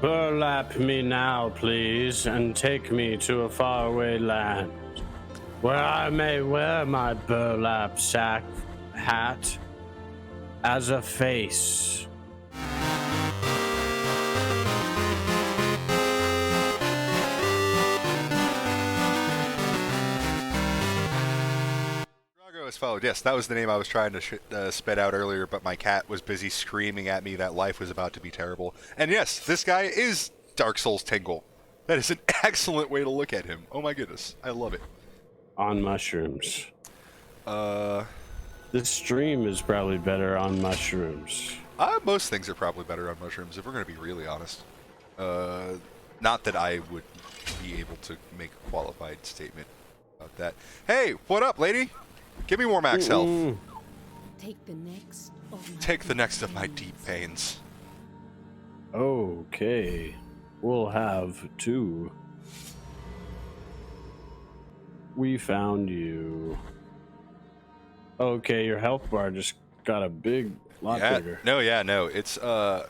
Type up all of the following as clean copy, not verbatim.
Burlap me now, please, and take me to a faraway land, where I may wear my burlap sack hat as a face. As followed. Yes, that was the name I was trying to spit out earlier, but my cat was busy screaming at me that life was about to be terrible. And yes, this guy is Dark Souls Tingle. That is an excellent way to look at him. Oh my goodness, I love it. On mushrooms. This stream is probably better on mushrooms. Most things are probably better on mushrooms, if we're going to be really honest. Not that I would be able to make a qualified statement about that. Hey, what up, lady? Give me more max health. Take the next of my deep pains. Okay. We'll have two. We found you. Okay, your health bar just got a lot bigger. No, it's Uh-oh.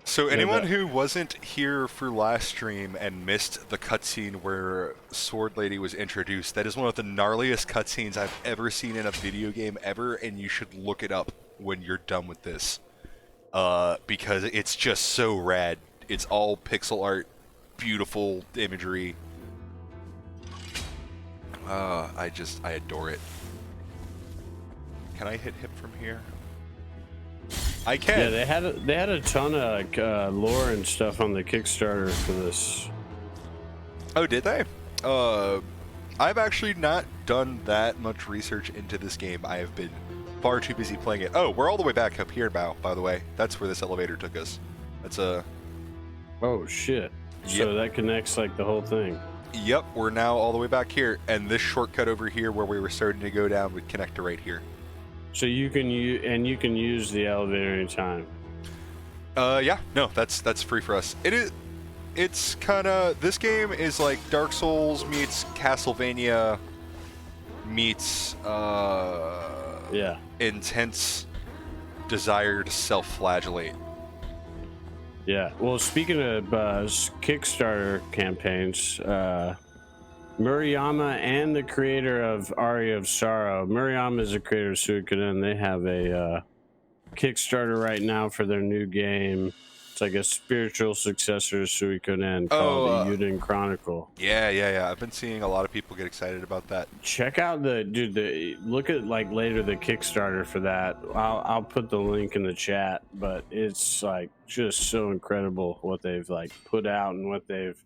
So anyone who wasn't here for last stream and missed the cutscene where Sword Lady was introduced, that is one of the gnarliest cutscenes I've ever seen in a video game ever, and you should look it up when you're done with this. Because it's just so rad. It's all pixel art, beautiful imagery. I adore it. Can I hit him from here? I can. Yeah, they had a ton of lore and stuff on the Kickstarter for this. Oh, did they? I've actually not done that much research into this game. I have been far too busy playing it. Oh, we're all the way back up here now, by the way. That's where this elevator took us. That's a... Oh, shit. Yep. So that connects, like, the whole thing. Yep, we're now all the way back here. And this shortcut over here where we were starting to go down would connect to right here. So you can use the elevator anytime. Yeah, no, that's free for us. It's kind of, this game is like Dark Souls meets Castlevania meets intense desire to self-flagellate. Yeah. Well, speaking of Kickstarter campaigns, Murayama and the creator of Aria of Sorrow. Murayama is the creator of Suikoden. They have a Kickstarter right now for their new game. It's like a spiritual successor to Suikoden called the Yuden Chronicle. Yeah. I've been seeing a lot of people get excited about that. Check out look at like later the Kickstarter for that. I'll put the link in the chat, but it's like just so incredible what they've like put out and what they've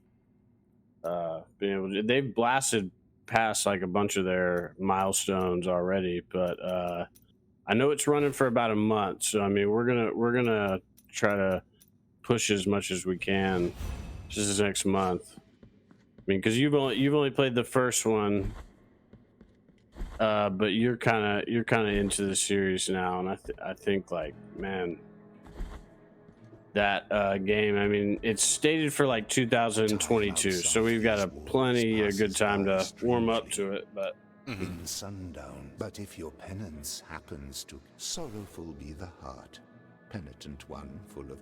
been able to. They've blasted past like a bunch of their milestones already, but I know it's running for about a month. So I mean, we're gonna try to push as much as we can just this next month. I mean, because you've only played the first one, but you're kind of into the series now, and I think like, man, that game, I mean, it's stated for like 2022, so we've got a plenty of good time to warm up to it. But in sundown, but if your penance happens to sorrowful be the heart, penitent one full of...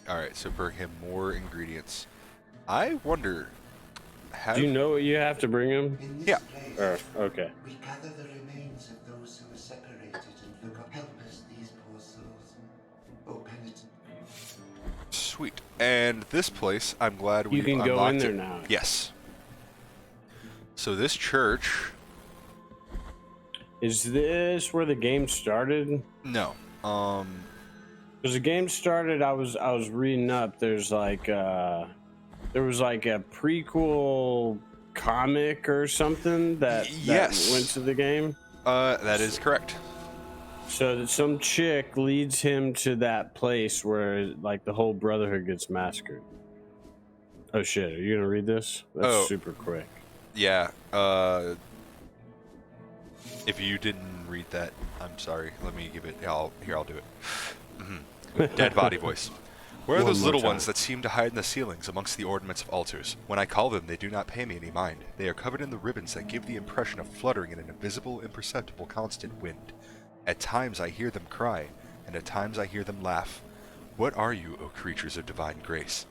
Alright, so bring him more ingredients. I wonder... Do you know what you have to bring him? Yeah. Okay. We gather the remains of those who were separated and look up. Help us, these poor souls. Oh, penitent. Sweet. And this place, I'm glad we unlocked. You can go in there now. Yes. So this church... Is this where the game started? No. Because the game started, I was reading up. There's like there was like a prequel comic or something that went to the game. That is correct. So that some chick leads him to that place where like the whole Brotherhood gets massacred. Oh shit! Are you gonna read this? That's super quick. Yeah. If you didn't read that, I'm sorry. Let me give it. I'll do it. Dead body voice. Where are those little ones that seem to hide in the ceilings amongst the ornaments of altars? When I call them, they do not pay me any mind. They are covered in the ribbons that give the impression of fluttering in an invisible, imperceptible, constant wind. At times I hear them cry, and at times I hear them laugh. What are you, O creatures of divine grace?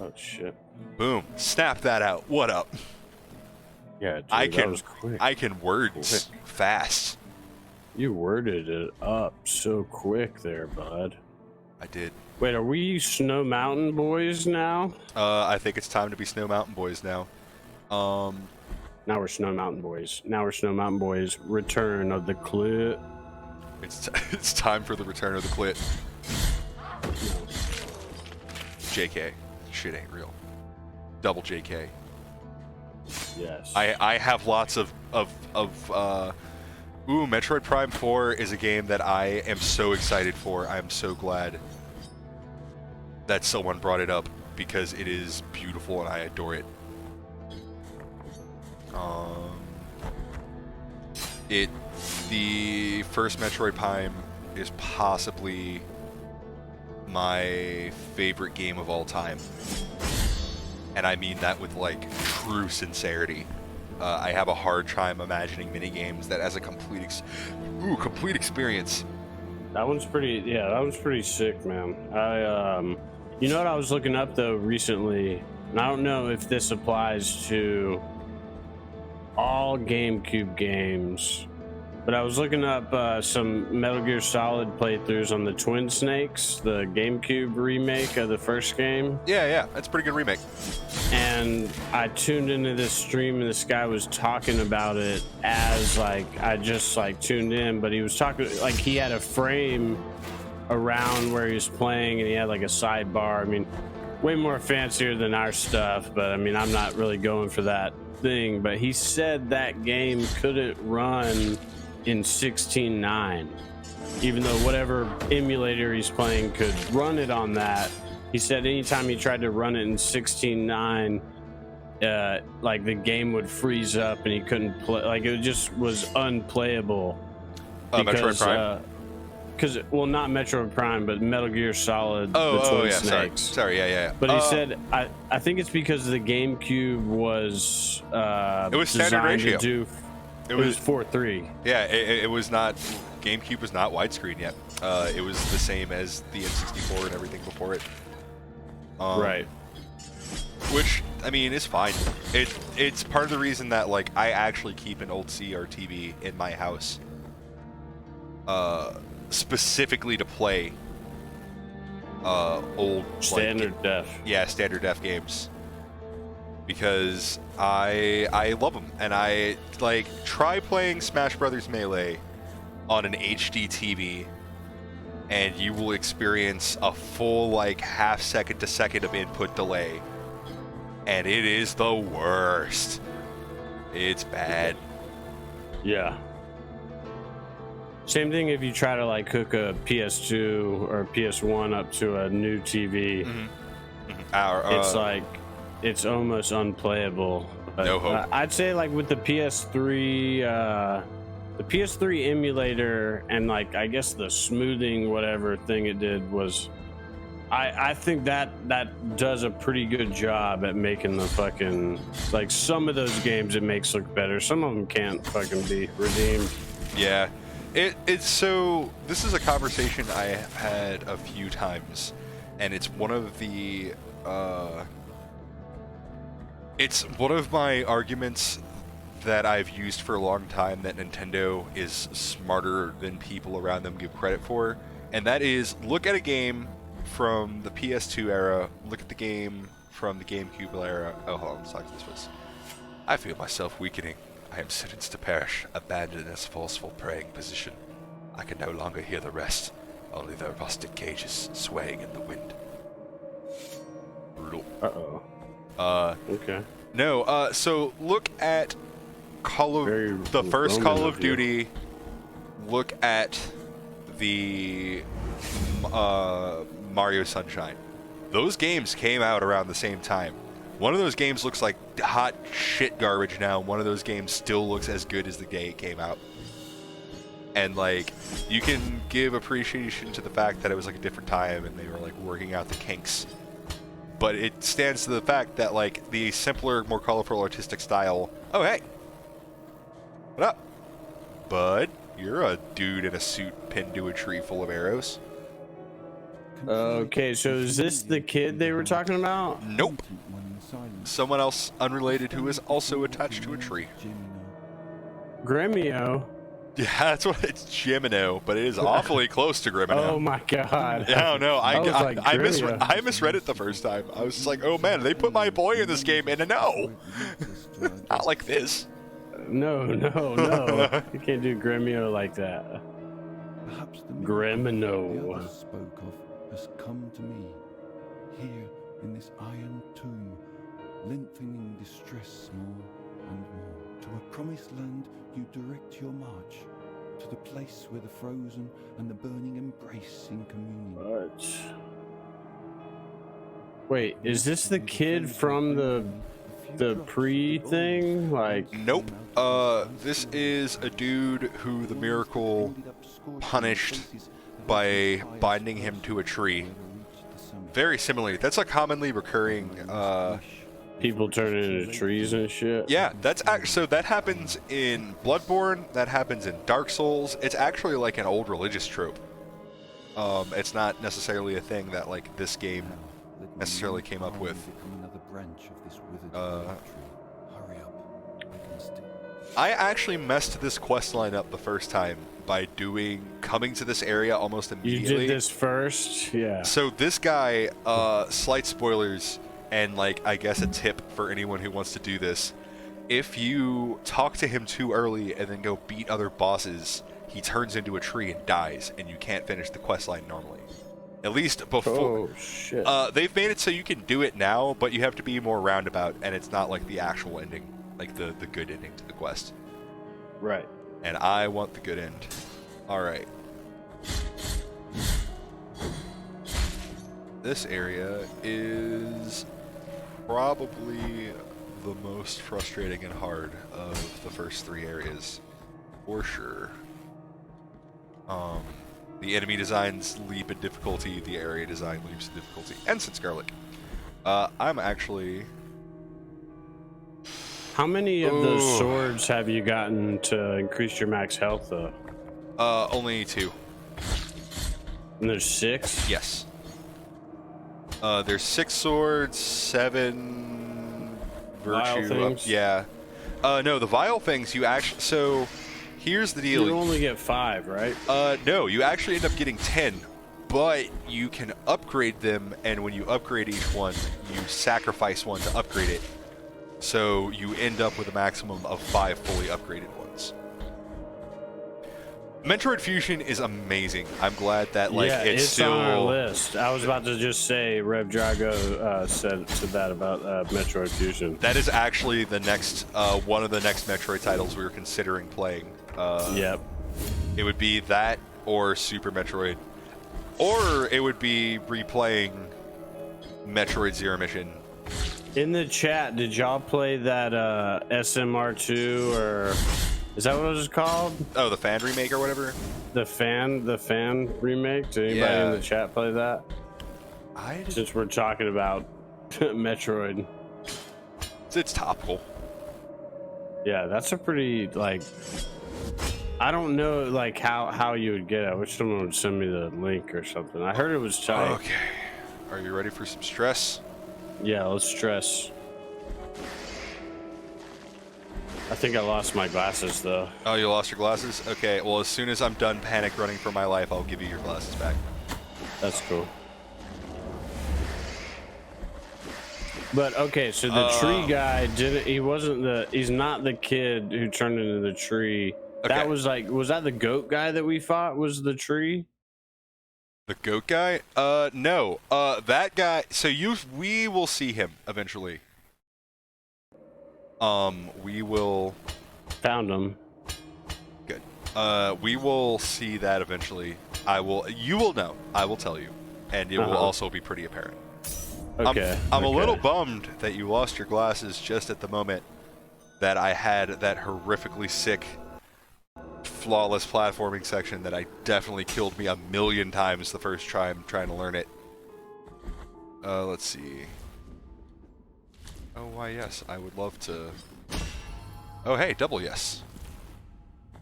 Oh shit. Boom. Snap that out. What up? Yeah, dude, that was quick. I can words fast. You worded it up so quick there, bud. I did. Wait, are we Snow Mountain boys now? I think it's time to be Snow Mountain boys now. Now we're Snow Mountain boys. Now we're Snow Mountain boys. Return of the clit. It's time for the return of the clit. JK. Shit ain't real. Double JK. Yes. I have lots of Metroid Prime 4 is a game that I am so excited for. I'm so glad that someone brought it up because it is beautiful and I adore it. The first Metroid Prime is possibly my favorite game of all time. And I mean that with, like, true sincerity. I have a hard time imagining minigames that as a complete experience. That one's pretty, yeah, that one's pretty sick, man. You know what I was looking up, though, recently? And I don't know if this applies to all GameCube games, but I was looking up some Metal Gear Solid playthroughs on the Twin Snakes, the GameCube remake of the first game. Yeah, that's a pretty good remake. And I tuned into this stream and this guy was talking about it as, like, I just, like, tuned in, but he was talking, like, he had a frame around where he was playing and he had, like, a sidebar. I mean, way more fancier than our stuff, but, I mean, I'm not really going for that thing. But he said that game couldn't run in 16:9, even though whatever emulator he's playing could run it on that. He said anytime he tried to run it in 16:9, like the game would freeze up and he couldn't play. Like it just was unplayable. Metroid Prime. Because well, not Metroid Prime, but Metal Gear Solid. Oh, yeah. Snakes. Sorry, yeah. But he said I think it's because the GameCube was it was standard ratio. It was 4:3. Yeah, it was not. GameCube was not widescreen yet. It was the same as the N64 and everything before it. Right. Which, I mean, is fine. It's part of the reason that, like, I actually keep an old CRTV in my house. Specifically to play old standard def. Yeah, standard def games. Because I love them. And I, like, try playing Smash Brothers Melee on an HD TV, and you will experience a full, like, half second to second of input delay. And it is the worst. It's bad. Yeah. Same thing if you try to, like, hook a PS2 or PS1 up to a new TV. It's like, it's almost unplayable. But no hope. I'd say, like, with the PS3, the PS3 emulator and, like, I guess the smoothing whatever thing it did was, I think that does a pretty good job at making the fucking, like, some of those games it makes look better. Some of them can't fucking be redeemed. Yeah. It's so, this is a conversation I have had a few times, and it's one of the, it's one of my arguments that I've used for a long time that Nintendo is smarter than people around them give credit for, and that is, look at a game from the PS2 era, look at the game from the GameCube era. Oh, hold on, let's talk this was. I feel myself weakening. I am sentenced to perish, abandoned in this forceful preying position. I can no longer hear the rest, only their rusted cages swaying in the wind. Brutal. Uh-oh. Okay. No, so look at the first Call of Duty. Look at the Mario Sunshine. Those games came out around the same time. One of those games looks like hot shit garbage now. One of those games still looks as good as the day it came out. And, like, you can give appreciation to the fact that it was, like, a different time and they were, like, working out the kinks. But it stands to the fact that, like, the simpler, more colorful, artistic style... Oh, hey! What up? Bud, you're a dude in a suit pinned to a tree full of arrows. Okay, so is this the kid they were talking about? Nope. Someone else unrelated who is also attached to a tree. Gremio. Yeah, that's what it's Gemino, but it is awfully close to Grimino. Oh my god. Yeah, I don't know. I was like, I misread it the first time. I was just like, oh man, they put my boy in this game, and no, not like this. No. You can't do Gremio like that. Perhaps the Gremino. others spoke of has come to me, here in this iron tomb, lengthening distress more and more. To a promised land you direct your march, to the place where the frozen and the burning embrace in communion. What? Wait, is this the kid from the pre-thing? Like, Nope. This is a dude who the miracle punished by binding him to a tree. Very similarly, that's a commonly recurring. people turning into trees and shit? Yeah, that's so that happens in Bloodborne. That happens in Dark Souls. It's actually like an old religious trope. It's not necessarily a thing that like this game necessarily came up with. I actually messed this quest line up the first time by coming to this area almost immediately. You did this first? Yeah. So this guy, slight spoilers, and like I guess a tip for anyone who wants to do this, if you talk to him too early and then go beat other bosses, he turns into a tree and dies, and you can't finish the quest line normally. At least before. Oh, shit. They've made it so you can do it now, but you have to be more roundabout, and it's not like the actual ending, like the good ending to the quest. Right. And I want the good end. Alright. This area is probably the most frustrating and hard of the first three areas, for sure. The enemy designs leap in difficulty, the area design leaps in difficulty, and since garlic. I'm actually... How many of those swords have you gotten to increase your max health, though? Only 2. And there's 6? Yes. There's 6 swords, 7 Vile virtue. things? Yeah. No, the vile things you actually. So, here's the deal. You only get 5, right? No, you actually end up getting 10, but you can upgrade them, and when you upgrade each one, you sacrifice one to upgrade it. So you end up with a maximum of 5 fully upgraded ones. Metroid Fusion is amazing. I'm glad that it's still on our list. I was about to just say Rev Drago said that about Metroid Fusion. That is actually the next one of the next Metroid titles we were considering playing. Yep. It would be that or Super Metroid, or it would be replaying Metroid Zero Mission. In the chat, did y'all play that SMR2 or is that what it was called? Oh, the fan remake or whatever. The fan remake. Did anybody in the chat play that? Since we're talking about Metroid. It's topical. Yeah, that's a pretty like. I don't know like how you would get it. I wish someone would send me the link or something. I heard it was tight. Okay. Are you ready for some stress? Yeah, let's stress. I think I lost my glasses though. Oh, you lost your glasses? Okay, well as soon as I'm done panic running for my life, I'll give you your glasses back. That's cool. But okay, so the tree guy he's not the kid who turned into the tree. Okay. That was was that the goat guy that we fought was the tree? The goat guy? No. That guy, so we will see him eventually. We will... Found him. Good. We will see that eventually. You will know. I will tell you. And it will also be pretty apparent. Okay. I'm a little bummed that you lost your glasses just at the moment that I had that horrifically sick, flawless platforming section that I definitely killed me 1,000,000 times the first time trying to learn it. Let's see. Oh, why yes, I would love to... Oh, hey, double yes.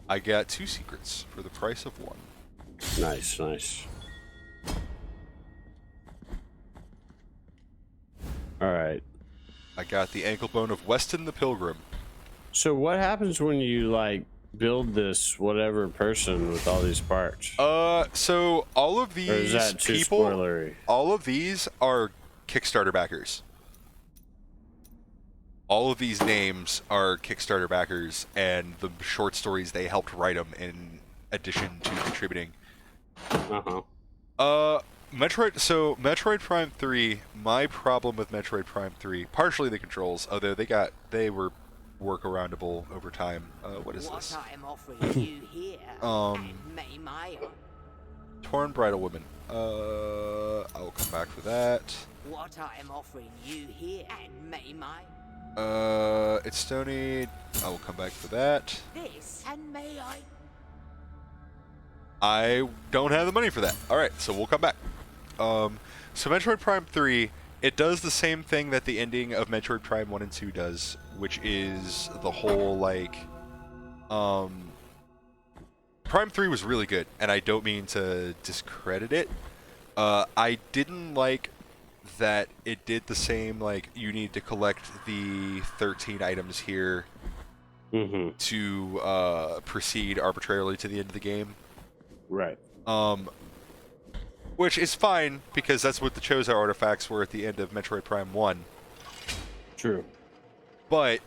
I got 2 secrets for the price of 1. Nice, nice. All right. I got the ankle bone of Weston the Pilgrim. So what happens when you like build this whatever person with all these parts? So all of Or is these that too people, spoilery? all of these are Kickstarter backers. All of these names are Kickstarter backers, and the short stories they helped write them in addition to contributing. Metroid Prime 3, my problem with Metroid Prime 3, partially the controls, although they were workaroundable over time. What is this? I am offering you here, and may my Torn Bridal Woman. I will come back for that. what I am offering you here, and may my It's Stony. I will come back for that. this, and may I don't have the money for that. Alright, so we'll come back. So Metroid Prime 3, it does the same thing that the ending of Metroid Prime 1 and 2 does, which is the whole, like, Prime 3 was really good, and I don't mean to discredit it. I didn't like that it did the same, like, you need to collect the 13 items here to proceed arbitrarily to the end of the game. Right. Which is fine, because that's what the Chozo artifacts were at the end of Metroid Prime 1. True. But,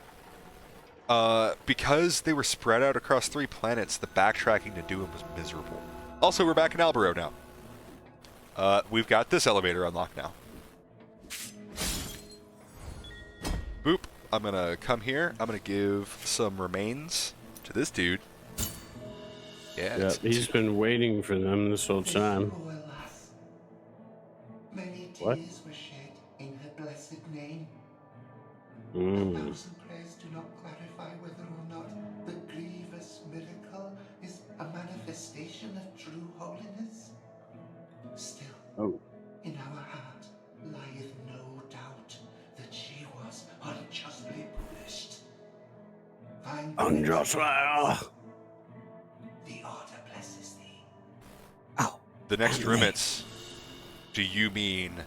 because they were spread out across 3 planets, the backtracking to do them was miserable. Also, we're back in Albero now. We've got this elevator unlocked now. Boop. I'm gonna come here. I'm gonna give some remains to this dude. Yeah. Yeah, he's been waiting for them this whole time. Oh, alas. Many What? tears were shed in her blessed name. A Mm. thousand prayers do not clarify whether or not the grievous miracle is a manifestation of true holiness. Still, Oh. in our heart lieth no doubt that she was unjustly punished. Find the Unjustly. The order blesses thee. The next remits. Do you mean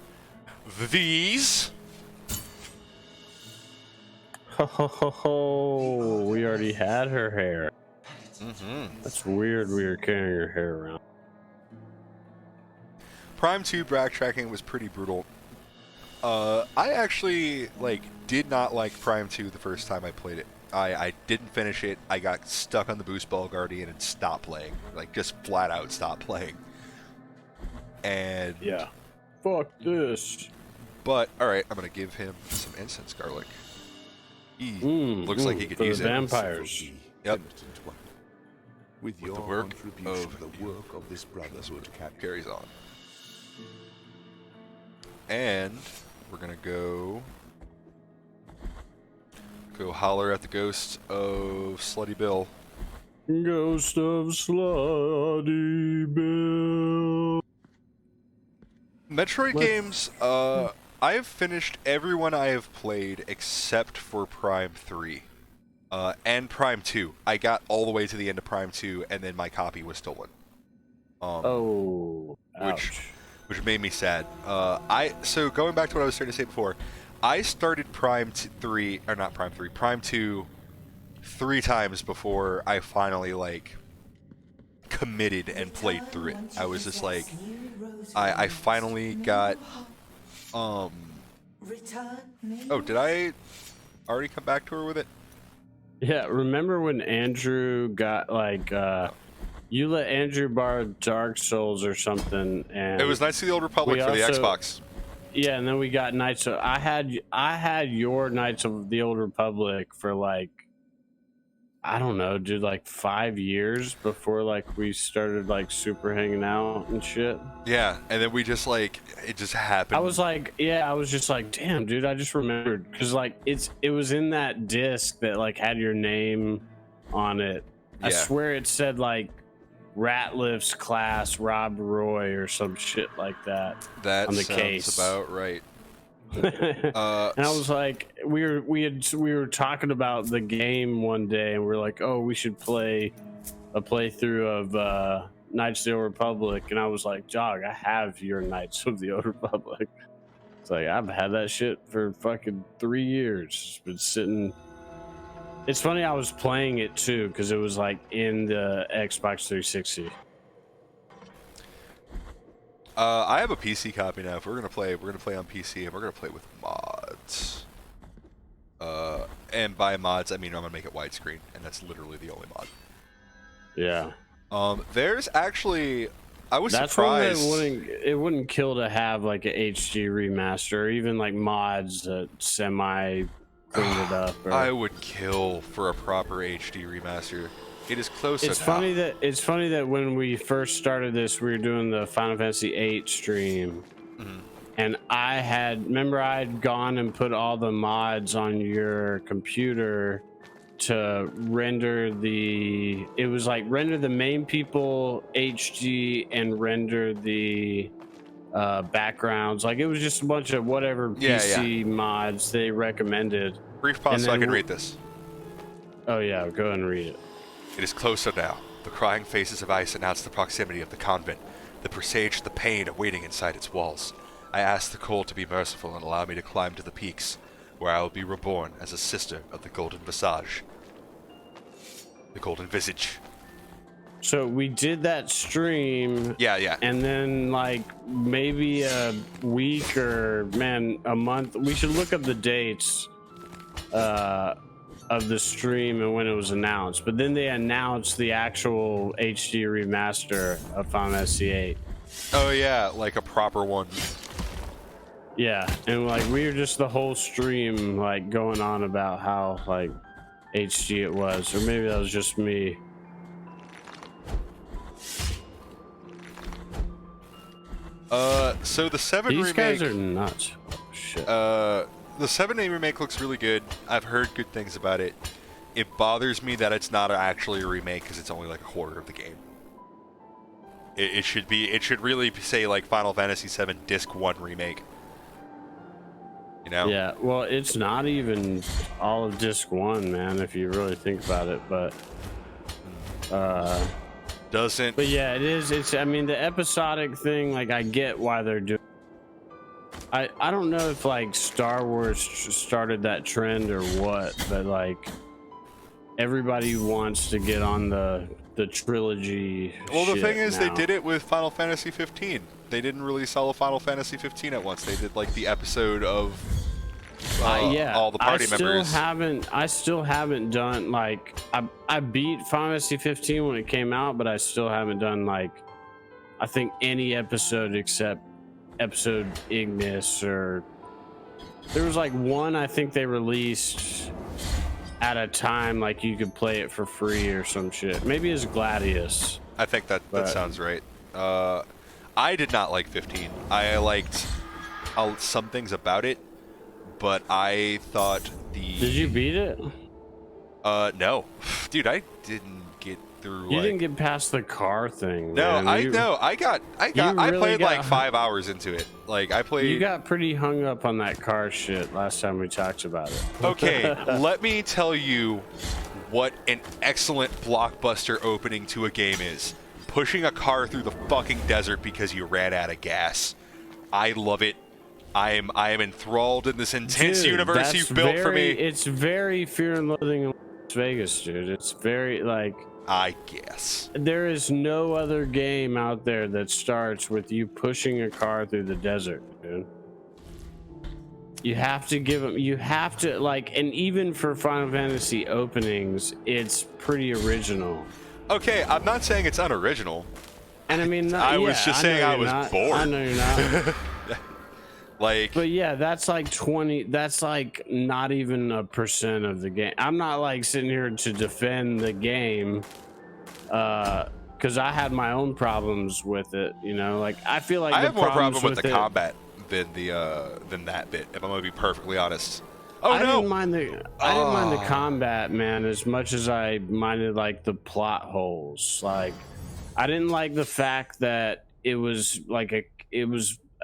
these? Ho ho ho ho! We already had her hair. That's weird. We were carrying her hair around. Prime 2 backtracking was pretty brutal. I actually did not like Prime 2 the first time I played it. I didn't finish it. I got stuck on the Boost Ball Guardian and stopped playing. Like, just flat out stopped playing. And Yeah. Fuck this. But alright, I'm gonna give him some incense garlic. He looks like he could for use the it. vampires. Yep. Penitent one. With the your work contribution, of the work of this brotherhood Carries on. And we're gonna go holler at the ghost of Slutty Bill. Ghost of Slutty Bill. Metroid games, I have finished everyone I have played except for Prime 3. And Prime 2. I got all the way to the end of Prime 2, and then my copy was stolen. Oh, ouch. Which made me sad. So going back to what I was starting to say before, I started Prime 2 3 times before I finally committed and played through it. I was just like, I finally got, oh, did I already come back to her with it? Yeah, remember when Andrew got you let Andrew borrow Dark Souls or something, and It was Knights of the Old Republic for the Xbox. Yeah, and then we got Knights of I had your Knights of the Old Republic for I don't know, dude, 5 years before we started super hanging out and shit. Yeah, and then we just it just happened. I was just damn, dude, I just remembered because it was in that disc that had your name on it. I Yeah. swear it said Ratliff's class Rob Roy or some shit like that. That on the sounds case. about right. And I was we were talking about the game one day, and we're like, oh, we should play a playthrough of Knights of the Old Republic, and I was like, Jog, I have your Knights of the Old Republic. It's like I've had that shit for fucking 3 years. It's been sitting. It's funny, I was playing it too because it was like in the Xbox 360. I have a PC copy now. If we're gonna play on PC, and we're gonna play with mods. And by mods, I mean I'm gonna make it widescreen, and that's literally the only mod. Yeah. There's actually, I was That's surprised. It wouldn't kill to have like a HD remaster, or even like mods that semi cleaned it up. Or... I would kill for a proper HD remaster. It is close enough. It's funny that when we first started this, we were doing the Final Fantasy VIII stream, and I had gone and put all the mods on your computer to render render the main people HD and render the backgrounds. Like it was just a bunch of whatever PC mods they recommended. Brief pause so I can read this. Oh yeah, go ahead and read it. It is closer now. The crying faces of ice announce the proximity of the convent, that presage the pain awaiting inside its walls. I ask the cold to be merciful and allow me to climb to the peaks, where I will be reborn as a sister of the golden visage. The golden visage. So we did that stream. Yeah. And then like maybe a week or a month. We should look up the dates of the stream and when it was announced. But then they announced the actual HD remaster of Final Fantasy VIII. Oh yeah, like a proper one. Yeah, and like we were just the whole stream like going on about how like HD it was, or maybe that was just me. So the 7 These remake. guys are nuts. Oh, shit. The 7A remake looks really good. I've heard good things about it. It bothers me that it's not actually a remake because it's only like a quarter of the game. It should be. It should really say like Final Fantasy VII Disc 1 remake. You know? Yeah. Well, it's not even all of Disc 1, man. If you really think about it, but doesn't. But yeah, it is. It's. I mean, the episodic thing. Like, I get why they're doing. I don't know if like Star Wars started that trend or what, but like everybody wants to get on the trilogy. Well, the thing shit is, now. they did it with Final Fantasy 15. They didn't release all of Final Fantasy 15 at once. They did like the episode of all the party members. I still haven't done like I beat Final Fantasy 15 when it came out, but I still haven't done like I think any episode except episode Ignis, or there was like one I think they released at a time, like you could play it for free or some shit. Maybe it's Gladius. I think that sounds right. I did not like 15. I liked some things about it, but I thought the. Did you beat it? No, dude, I didn't get through. You didn't get past the car thing. No, man. I played like 5 hours into it. Like I played. You got pretty hung up on that car shit last time we talked about it. Okay, let me tell you what an excellent blockbuster opening to a game is. Pushing a car through the fucking desert because you ran out of gas. I love it. I am enthralled in this intense universe you've built for me. It's very Fear and Loathing in Las Vegas, dude. It's very like. I guess. There is no other game out there that starts with you pushing a car through the desert, dude. You have to give them. You have to like, and even for Final Fantasy openings, it's pretty original. Okay, I'm not saying it's unoriginal. And I mean, I was just saying I was bored. I know you're not. Like, but yeah, that's like 20. That's like not even a % of the game. I'm not like sitting here to defend the game, because I had my own problems with it. You know, like I feel like I have more problem with the it, combat than that bit. If I'm gonna be perfectly honest. Oh I no! didn't mind the combat, man, as much as I minded like the plot holes. Like, I didn't like the fact that it was like a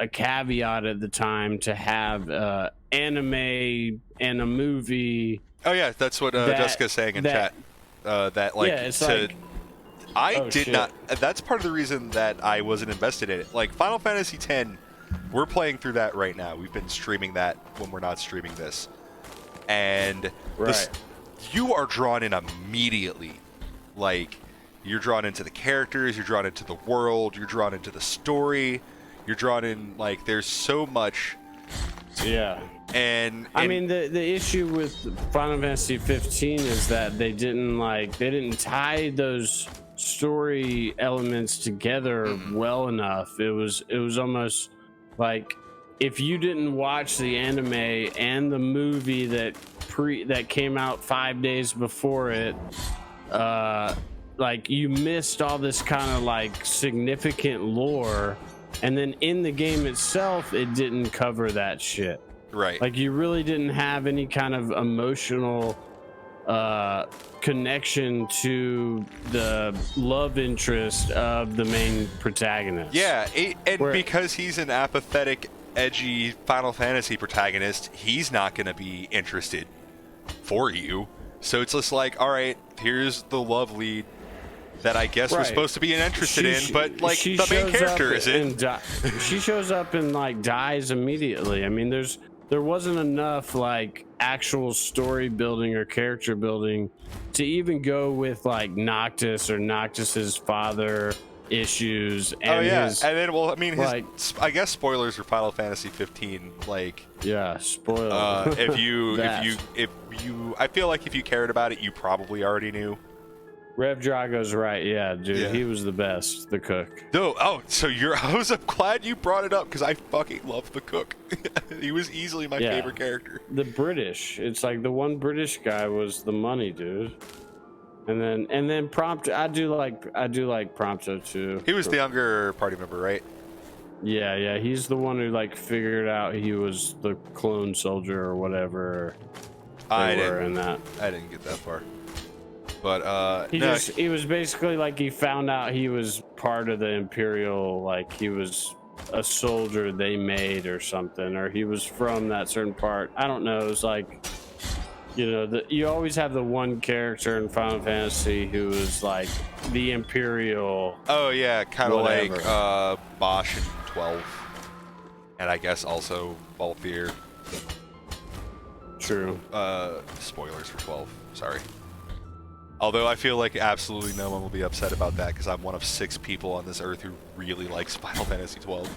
caveat at the time to have anime and a movie. Oh yeah, that's what Jessica's saying in chat. That like, yeah, it's like I did not. That's part of the reason that I wasn't invested in it. Like Final Fantasy X We're playing through that right now. We've been streaming that when we're not streaming this. And you are drawn in immediately. Like, you're drawn into the characters, you're drawn into the world, you're drawn into the story, you're drawn in, like, there's so much. Yeah. And I mean, the issue with Final Fantasy 15 is that they didn't tie those story elements together well enough. It was almost like if you didn't watch the anime and the movie that came out 5 days before it, like you missed all this kind of like significant lore, and then in the game itself it didn't cover that shit. Right. Like you really didn't have any kind of emotional connection to the love interest of the main protagonist. Yeah, because he's an apathetic, edgy Final Fantasy protagonist, he's not going to be interested for you. So it's just like, all right, here's the love lead that I guess we're supposed to be interested in, but like the main character isn't. She shows up and like dies immediately. I mean, there wasn't enough like actual story building or character building to even go with like Noctis or Noctis's father issues. And and then I guess spoilers for Final Fantasy 15. Like, yeah, spoiler. if you, I feel like if you cared about it, you probably already knew. Rev Drago's right, yeah, dude. Yeah. He was the best, the cook. No, I was glad you brought it up because I fucking love the cook. He was easily my favorite character. The British, it's like the one British guy was the money, dude. And then Prompto, I do like Prompto too. He was the younger party member, right? Yeah, he's the one who like figured out he was the clone soldier or whatever. I didn't get that far. But he was basically like he found out he was part of the Imperial, like he was a soldier they made or something, or he was from that certain part. I don't know. It was like, you know, you always have the one character in Final Fantasy who is like the Imperial. Oh yeah, kind of like Bosch in 12, and I guess also Balthier. True. Spoilers for 12. Sorry. Although I feel like absolutely no one will be upset about that because I'm one of 6 people on this earth who really likes Final Fantasy 12.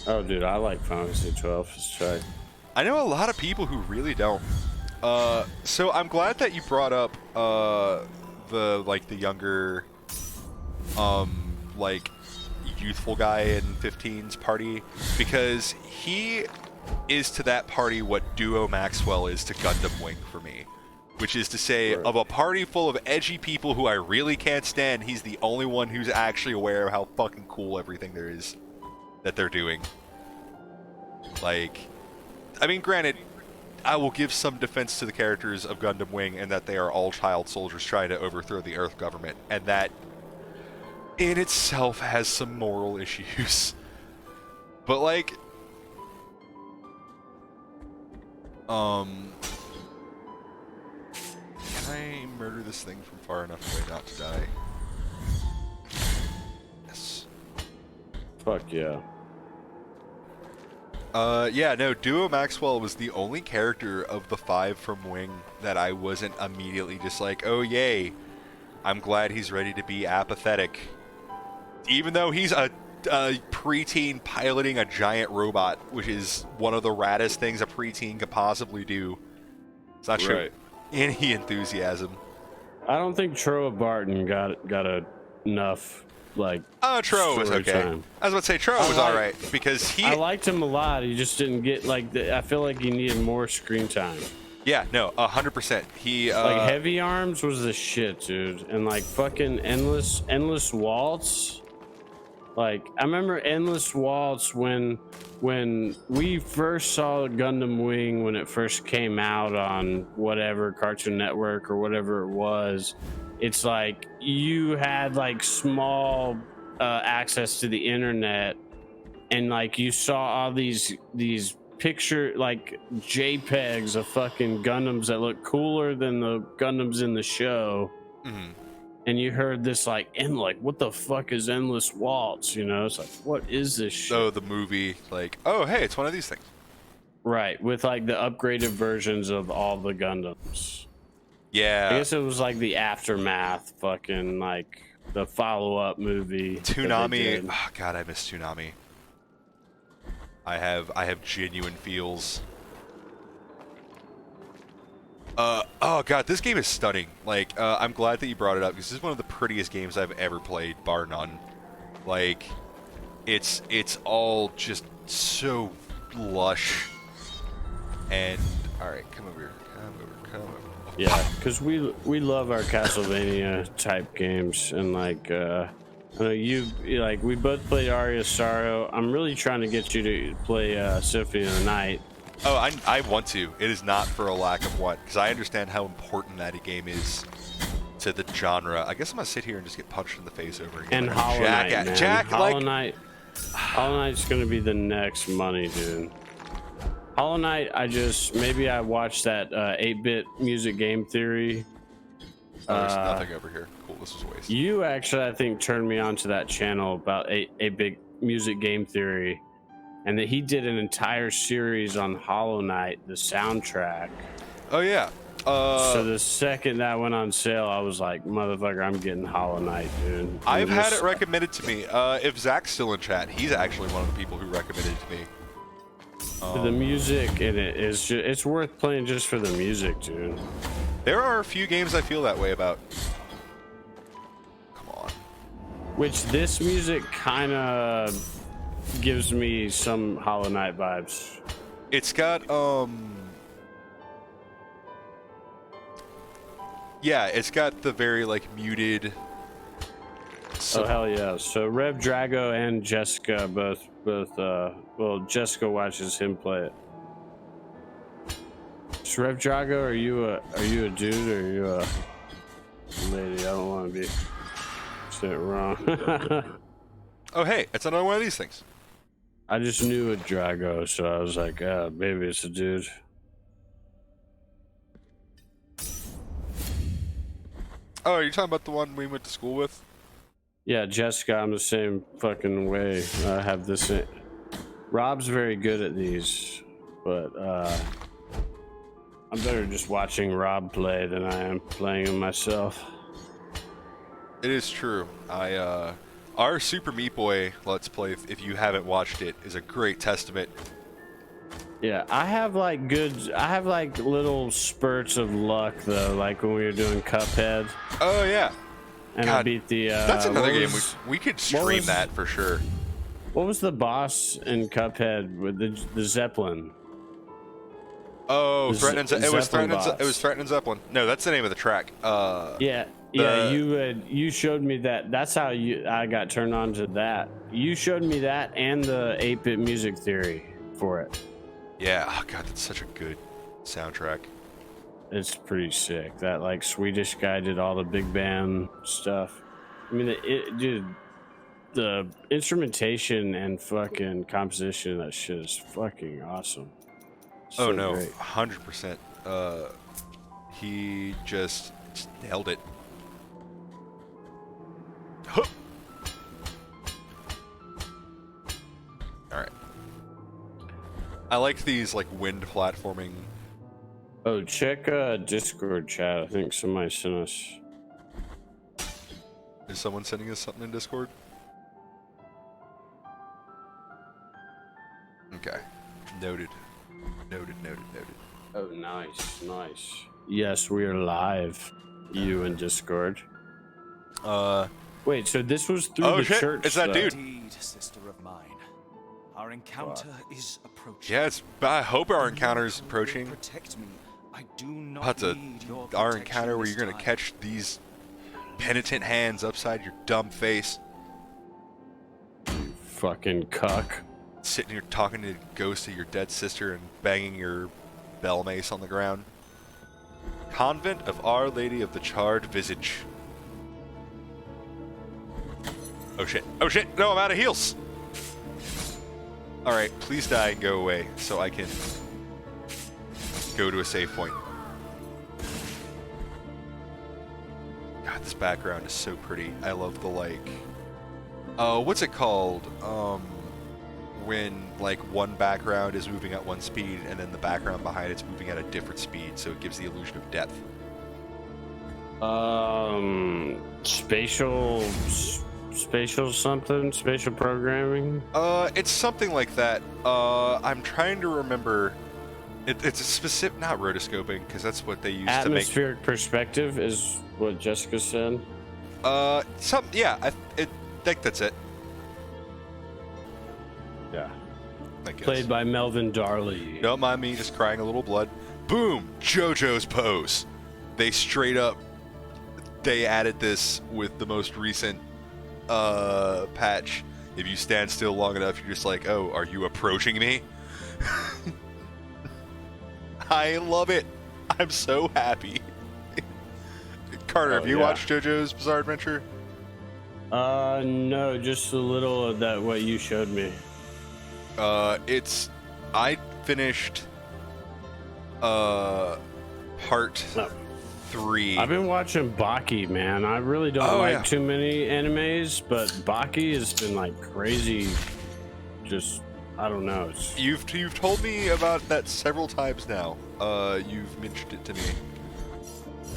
Oh, dude, I like Final Fantasy 12. Let's try. I know a lot of people who really don't. So I'm glad that you brought up the younger, like youthful guy in 15's party, because he is to that party what Duo Maxwell is to Gundam Wing for me. Which is to say, of a party full of edgy people who I really can't stand, he's the only one who's actually aware of how fucking cool everything there is that they're doing. Like, I mean, granted, I will give some defense to the characters of Gundam Wing in that they are all child soldiers trying to overthrow the Earth government, and that in itself has some moral issues. But, like, can I murder this thing from far enough away not to die? Yes. Fuck yeah. Yeah, no, Duo Maxwell was the only character of the 5 from Wing that I wasn't immediately just like, oh yay, I'm glad he's ready to be apathetic. Even though he's a preteen piloting a giant robot, which is one of the raddest things a preteen could possibly do. It's not true. Any enthusiasm. I don't think Troa Barton got enough like. Oh, Troa was okay. Time. I was about to say Troa was all right because I liked him a lot. He just didn't get like. I feel like he needed more screen time. Yeah, no, 100%. He like Heavy Arms was the shit, dude, and like fucking Endless Waltz. Like I remember Endless Waltz when we first saw Gundam Wing when it first came out on whatever Cartoon Network or whatever it was. It's like you had like small access to the internet, and like you saw all these picture like JPEGs of fucking Gundams that look cooler than the Gundams in the show. Mm-hmm. and you heard this like what the fuck is Endless Waltz? You know, it's like, what is this shit? So the movie, like, oh hey, it's one of these things. Right, with like the upgraded versions of all the Gundams. Yeah. I guess it was like the aftermath, fucking like the follow-up movie. Toonami. Oh god, I miss Toonami. I have genuine feels. Oh god, this game is stunning. Like, I'm glad that you brought it up because this is one of the prettiest games I've ever played, bar none. Like, it's all just so lush. And all right, come over here. Come over. Yeah, because we love our Castlevania type games, and like I know you like we both played Aria Sorrow. I'm really trying to get you to play Symphony of the Night. Oh, I want to. It is not for a lack of want, because I understand how important that game is to the genre. I guess I'm gonna sit here and just get punched in the face over again. And Hollow Knight, man. Jack, Hollow Knight's gonna be the next money, dude. Hollow Knight, maybe I watched that 8-bit music game theory. Oh, there's nothing over here. Cool, this is a waste. You actually, I think, turned me onto that channel about 8-bit music game theory, and that he did an entire series on Hollow Knight, the soundtrack. Oh yeah. So the second that went on sale, I was like, motherfucker, I'm getting Hollow Knight, dude. I've had it recommended to me. If Zach's still in chat, he's actually one of the people who recommended it to me. The music in it is just, it's worth playing just for the music, dude. There are a few games I feel that way about. Come on. Which this music kind of gives me some Hollow Knight vibes. It's got yeah, it's got the very like muted. Oh hell yeah! So Rev Drago and Jessica both well, Jessica watches him play it. So Rev Drago, are you a dude or are you a lady? I don't want to be say it wrong. Oh hey, it's another one of these things. I just knew a Drago, so I was like, maybe it's a dude. Oh, are you talking about the one we went to school with? Yeah, Jessica, I'm the same fucking way. I have this. Rob's very good at these, but I'm better just watching Rob play than I am playing them myself. It is true. Our Super Meat Boy Let's Play, if you haven't watched it, is a great testament. Yeah, I have like little spurts of luck though, like when we were doing Cuphead. Oh yeah. And God, I beat the. That's another game we could stream that for sure. What was the boss in Cuphead with the Zeppelin? Oh, it was Threatening Zeppelin. No, that's the name of the track. Yeah, you showed me that. That's how I got turned on to that. You showed me that and the 8-bit music theory for it. Yeah, oh god, that's such a good soundtrack. It's pretty sick. That like Swedish guy did all the big band stuff. I mean, dude, the instrumentation and fucking composition of that shit is fucking awesome. So no, 100%. He just nailed it. Huh. All right. I like these like wind platforming. Oh, check Discord chat. I think somebody sent us. Is someone sending us something in Discord? Okay. Noted. Oh, nice. Yes, we are live. You in Discord. Wait, so this was through the church. It's that dude. Indeed, sister of mine. Our encounter is approaching. Yeah, I hope our encounter is approaching. Protect me. I do not need your our encounter where you're gonna catch these penitent hands upside your dumb face. Fucking cuck. Sitting here talking to the ghost of your dead sister and banging your bell mace on the ground. Convent of Our Lady of the Charred Visage. Oh shit. No, I'm out of heals. Alright, please die and go away so I can go to a save point. God, this background is so pretty. I love the like, what's it called? When like one background is moving at one speed and then the background behind it's moving at a different speed, so it gives the illusion of depth. Spatial something? Spatial programming? It's something like that. I'm trying to remember. It's a specific, not rotoscoping, because that's what they use to make. Atmospheric perspective is what Jessica said. Yeah, I think that's it. Yeah. I guess. Played by Melvin Darley. Don't mind me just crying a little blood. Boom! JoJo's pose. They straight up, they added this with the most recent patch. If you stand still long enough, you're just like, oh, are you approaching me? I love it. I'm so happy. Carter, have you watched JoJo's Bizarre Adventure? No, just a little of that, what you showed me. I finished part 3. I've been watching Baki, man. I really don't like too many animes, but Baki has been like crazy. Just, I don't know. You've told me about that several times now. You've mentioned it to me,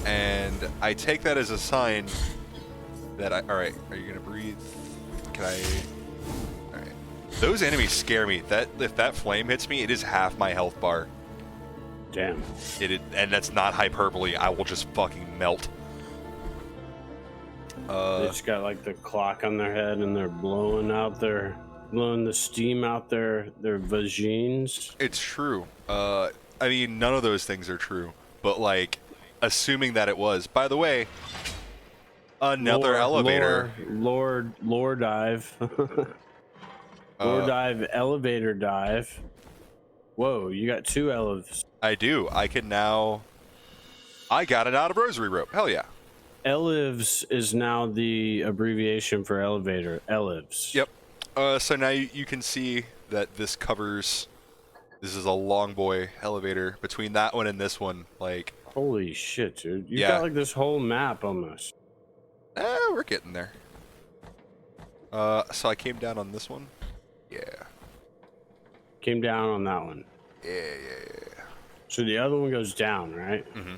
and I take that as a sign that all right, are you gonna breathe? Can I? All right. Those enemies scare me. If that flame hits me, it is half my health bar. Damn. And that's not hyperbole. I will just fucking melt. They just got like the clock on their head, and they're blowing the steam out their vagines. It's true. I mean, none of those things are true. But like, assuming that it was. By the way, another elevator. Lore dive. Lore dive, elevator dive. Whoa, you got 2 elevs. I do. I can now. I got it out of rosary rope. Hell yeah. Elivs is now the abbreviation for elevator. Elivs. Yep. So now you can see that this covers. This is a long boy elevator between that one and this one. Like. Holy shit, dude! You got like this whole map almost. We're getting there. So I came down on this one. Yeah. Came down on that one. Yeah. So the other one goes down, right? Mm-hmm.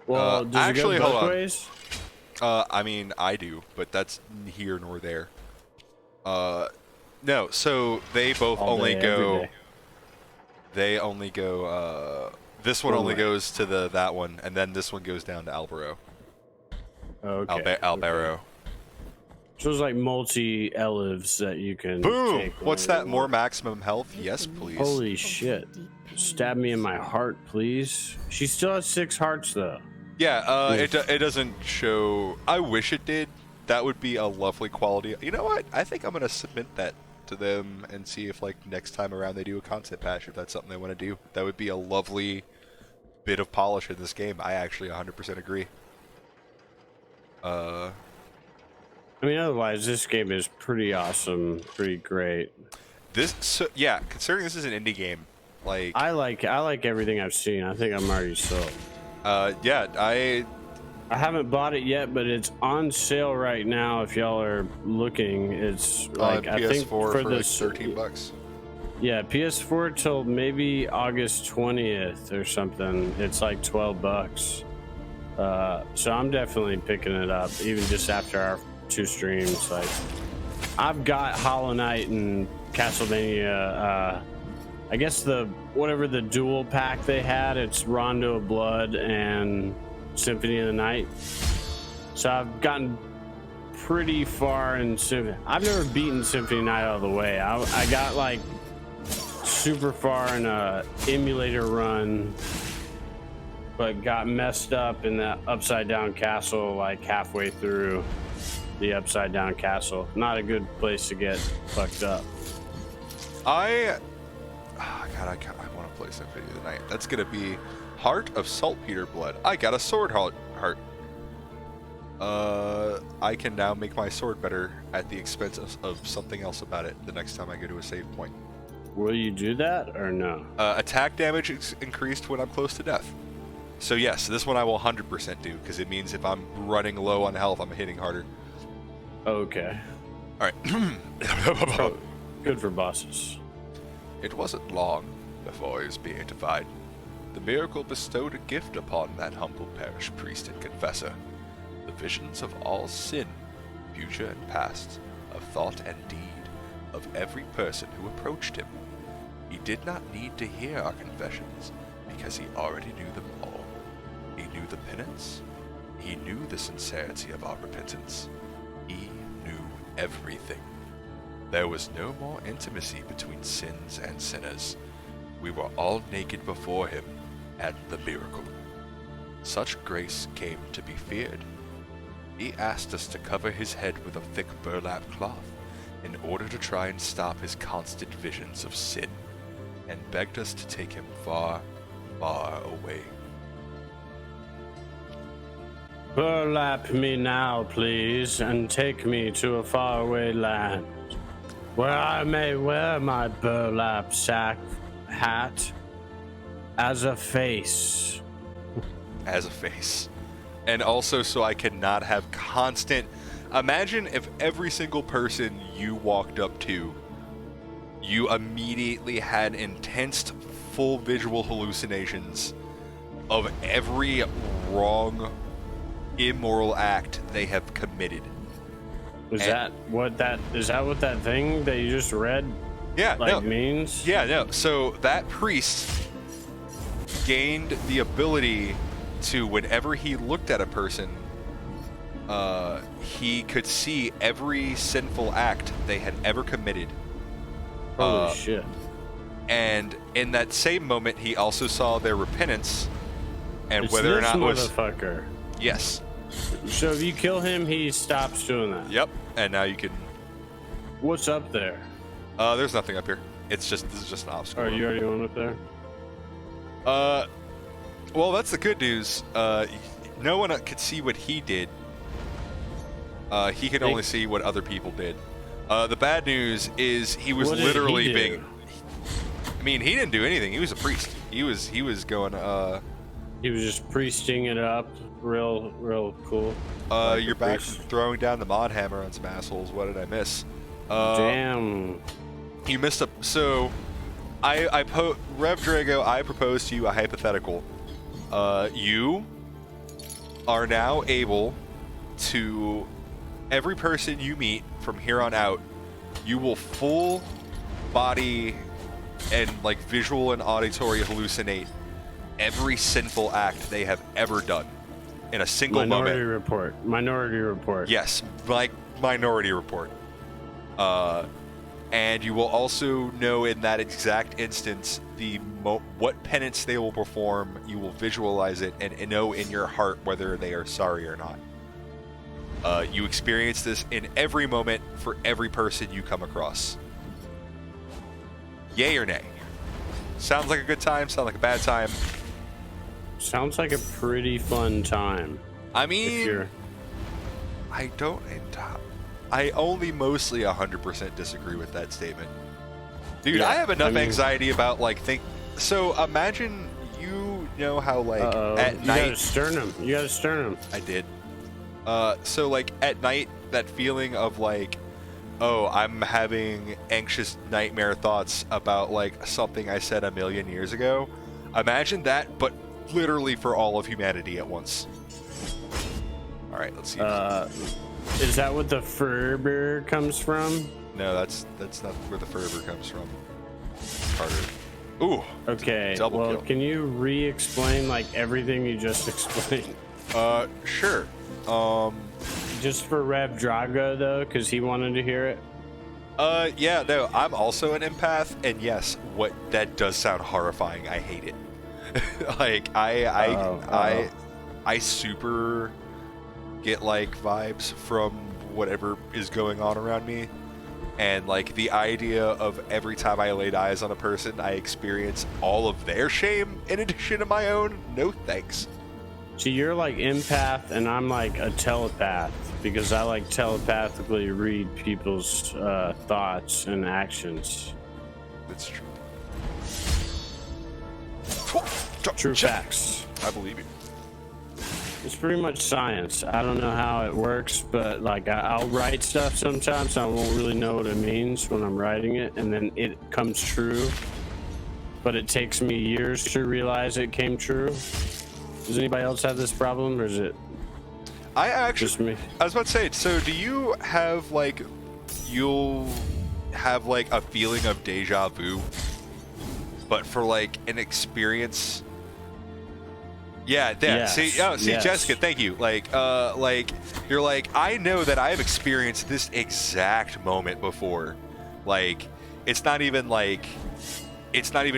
Well, does actually, it go both hold on. ways? I mean, I do, but that's here nor there. No, so they both All only day, go. every day. They only go. This one only goes to that one, and then this one goes down to Albaro. Okay. Albaro. Okay. So it's like multi-elivs that you can Boom! take. What's that? More maximum health? Yes, please. Holy shit. Stab me in my heart, please. She still has 6 hearts, though. Yeah, it doesn't show. I wish it did. That would be a lovely quality. You know what? I think I'm going to submit that to them and see if, like, next time around they do a content patch, if that's something they want to do. That would be a lovely bit of polish in this game. I actually 100% agree. I mean, otherwise, this game is pretty awesome, pretty great. Yeah, considering this is an indie game, like I like everything I've seen. I think I'm already sold. Yeah, I haven't bought it yet, but it's on sale right now. If y'all are looking, it's like PS4 I think for this, like $13. Yeah, PS4 till maybe August 20th or something. It's like $12. So I'm definitely picking it up, even just after our 2 streams. Like, I've got Hollow Knight and Castlevania. I guess whatever the dual pack they had, it's Rondo of Blood and Symphony of the Night. So I've gotten pretty far in Symphony. I've never beaten Symphony of the Night all the way. I got like super far in a emulator run, but got messed up in that upside down castle like halfway through the upside down castle. Not a good place to get fucked up. I want to play Symphony of the Night. That's gonna be Heart of Saltpeter Blood. I got a sword heart. I can now make my sword better at the expense of something else about it the next time I go to a save point. Will you do that or no? Attack damage is increased when I'm close to death. So yes, this one I will 100% do, because it means if I'm running low on health, I'm hitting harder. Okay. All right. Good for bosses. It wasn't long before he was beatified. The miracle bestowed a gift upon that humble parish priest and confessor. The visions of all sin, future and past, of thought and deed, of every person who approached him. He did not need to hear our confessions, because he already knew them all. He knew the penance. He knew the sincerity of our repentance. He knew everything. There was no more intimacy between sins and sinners. We were all naked before him at the miracle. Such grace came to be feared. He asked us to cover his head with a thick burlap cloth in order to try and stop his constant visions of sin, and begged us to take him far, far away. Burlap me now, please, and take me to a faraway land, where I may wear my burlap sack hat as a face. As a face. And also so I cannot have constant... Imagine if every single person you walked up to, you immediately had intense, full visual hallucinations of every wrong, immoral act they have committed. Is that what that thing that you just read means? Yeah, no. So that priest gained the ability to, whenever he looked at a person, he could see every sinful act they had ever committed. Holy shit. And in that same moment, he also saw their repentance, and It's whether or this not was... motherfucker. Yes. So if you kill him, he stops doing that. Yep. And now you can... What's up there? There's nothing up here. This is just an obstacle. Oh, you already went up there? Well, that's the good news. No one could see what he did. He could only see what other people did. The bad news is he was literally being... I mean, he didn't do anything. He was a priest. He was going... He was just priesting it up. Real cool. You're back from throwing down the mod hammer on some assholes. What did I miss? Damn. You missed a... So, Rev Drago, I propose to you a hypothetical. You are now able to... Every person you meet from here on out, you will full body and like visual and auditory hallucinate every sinful act they have ever done in a single moment. Minority Report. Yes, like Minority Report. And you will also know in that exact instance what penance they will perform. You will visualize it and know in your heart whether they are sorry or not. You experience this in every moment for every person you come across. Yay or nay? Sounds like a good time, sounds like a bad time. Sounds like a pretty fun time. I mean, I only mostly 100% disagree with that statement. Dude, yeah, I have enough anxiety about so imagine you know how at night... You got a sternum. I did. So at night, that feeling of oh, I'm having anxious nightmare thoughts about something I said a million years ago. Imagine that, but literally for all of humanity at once. All right, let's see. Is that what the fervor comes from? No, that's not where the fervor comes from. Carter. Ooh. Okay. Double kill. Can you re-explain everything you just explained? Sure. Just for Rev Drago though, because he wanted to hear it. Yeah, no, I'm also an empath, and yes, that does sound horrifying. I hate it. I super get vibes from whatever is going on around me, and the idea of every time I laid eyes on a person, I experience all of their shame in addition to my own. No thanks. So you're empath, and I'm a telepath, because I telepathically read people's thoughts and actions. That's true. True facts. I believe you. It's pretty much science. I don't know how it works, but like I'll write stuff sometimes. I won't really know what it means when I'm writing it, and then it comes true. But it takes me years to realize it came true. Does anybody else have this problem, or is it I actually, just me? I was about to say, so do you have like, you'll have like a feeling of deja vu, but for like an experience? Yeah, Yes, see, yes. Jessica, thank you. Like you're like, I know that I've experienced this exact moment before. Like, it's not even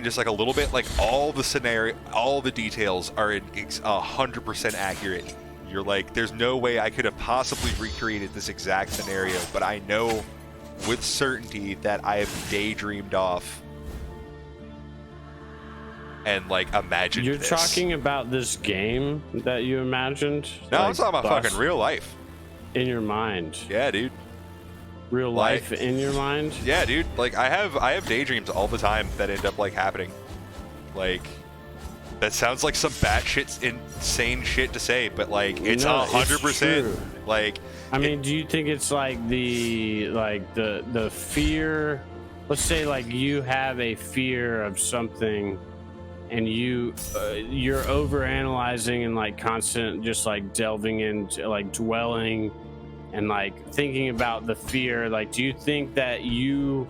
just like a little bit. Like all the scenario, all the details are 100% accurate. You're like, there's no way I could have possibly recreated this exact scenario, but I know with certainty that I have daydreamed off and like imagined. You're this. talking about this game that you imagined? No, I'm Like, talking about Boss, fucking real life. in your mind. Yeah, dude. Real Like- life in your mind? Yeah, dude. Like I have daydreams all the time that end up like happening. Like that sounds like some batshit insane shit to say, but like it's No, it's 100%. true. Like I mean, do you think it's like the fear? Let's say like you have a fear of something, and you're overanalyzing and like constant, just like delving into like dwelling, and like thinking about the fear. Like, do you think that you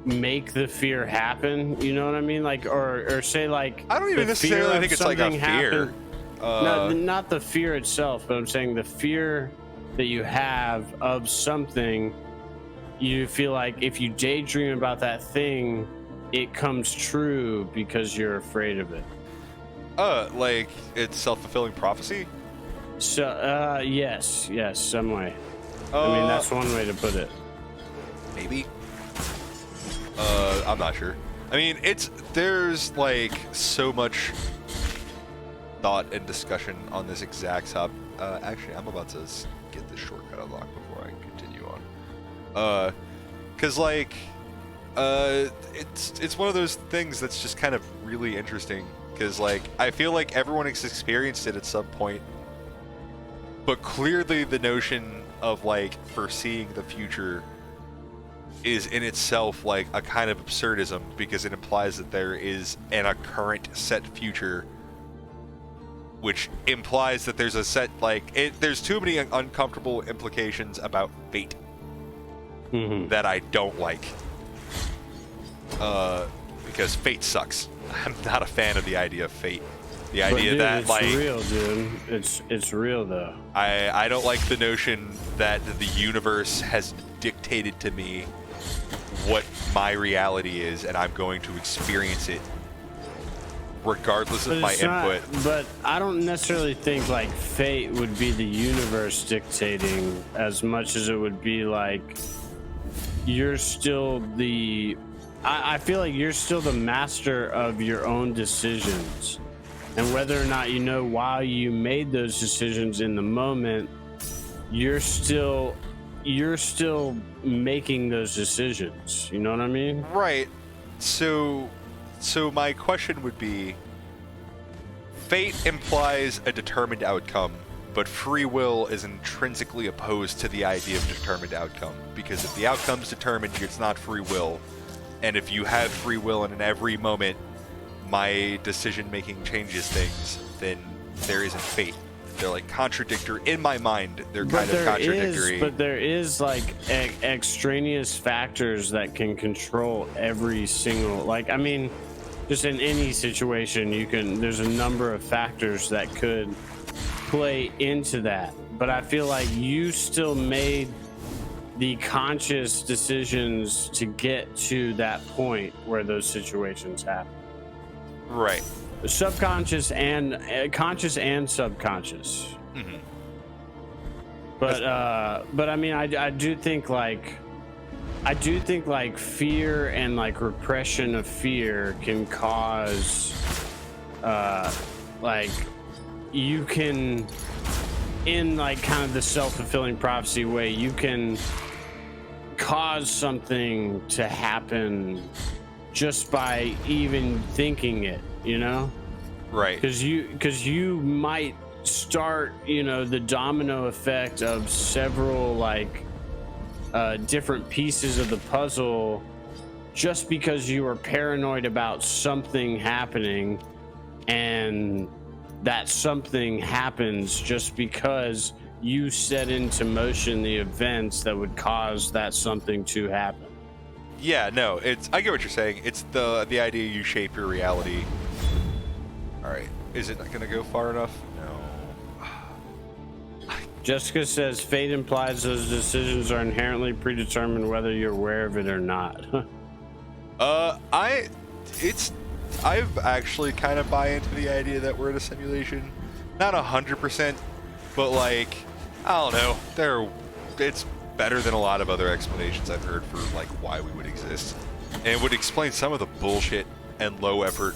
make the fear happen? You know what I mean? Like, or say like I don't even the fear necessarily of think it's like a something fear. happen- no, not the fear itself, but I'm saying the fear that you have of something. You feel like if you daydream about that thing, it comes true because you're afraid of it. Like it's self-fulfilling prophecy. So, yes, some way. I mean, that's one way to put it. Maybe. I'm not sure. I mean, there's like so much thought and discussion on this exact topic. Actually, I'm about to get this shortcut unlocked before I continue on. Cause like, it's one of those things that's just kind of really interesting. Cause like, I feel like everyone has experienced it at some point, but clearly the notion of like foreseeing the future is in itself like a kind of absurdism, because it implies that there is a current set future, which implies that there's a set there's too many uncomfortable implications about fate that I don't like, because fate sucks. I'm not a fan of the idea of fate. The idea dude, that it's like real, dude. It's real though. I don't like the notion that the universe has dictated to me what my reality is, and I'm going to experience it regardless of my input. But I don't necessarily think like fate would be the universe dictating as much as it would be like you're still I feel like you're still the master of your own decisions. And whether or not you know why you made those decisions in the moment, you're still making those decisions. You know what I mean? Right. So my question would be, fate implies a determined outcome, but free will is intrinsically opposed to the idea of determined outcome, because if the outcome's determined, it's not free will. And if you have free will and in every moment my decision making changes things, then there isn't fate. They're like contradictory in my mind. They're kind of contradictory. But there is like extraneous factors that can control every single, like, I mean, just in any situation there's a number of factors that could play into that. But I feel like you still made the conscious decisions to get to that point where those situations happen. Right. Subconscious and conscious and subconscious. Mm-hmm. But I mean, I do think like fear and like repression of fear can cause like you can, in like kind of the self-fulfilling prophecy way, you can cause something to happen just by even thinking it, you know? Right. Because you might start, you know, the domino effect of several like different pieces of the puzzle just because you are paranoid about something happening, and that something happens just because you set into motion the events that would cause that something to happen. Yeah, no, I get what you're saying. It's the idea you shape your reality. All right, is it not gonna go far enough? No. Jessica says fate implies those decisions are inherently predetermined whether you're aware of it or not. I've actually kind of buy into the idea that we're in a simulation. Not 100%, but like, I don't know. It's better than a lot of other explanations I've heard for like why we would exist. And it would explain some of the bullshit and low effort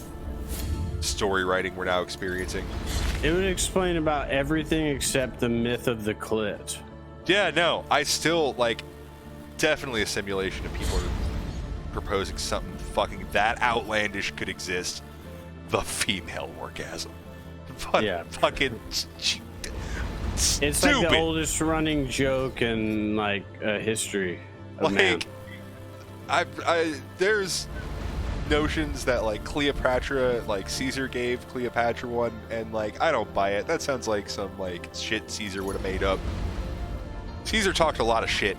story writing we're now experiencing. It would explain about everything except the myth of the clit. Yeah, no, I still like definitely a simulation of people proposing something fucking that outlandish could exist. The female orgasm. But Yeah. fucking It's stupid. like the oldest running joke in like history of man. I there's notions that like Cleopatra, like Caesar gave Cleopatra one, and like I don't buy it. That sounds like some like shit Caesar would have made up. Caesar talked a lot of shit.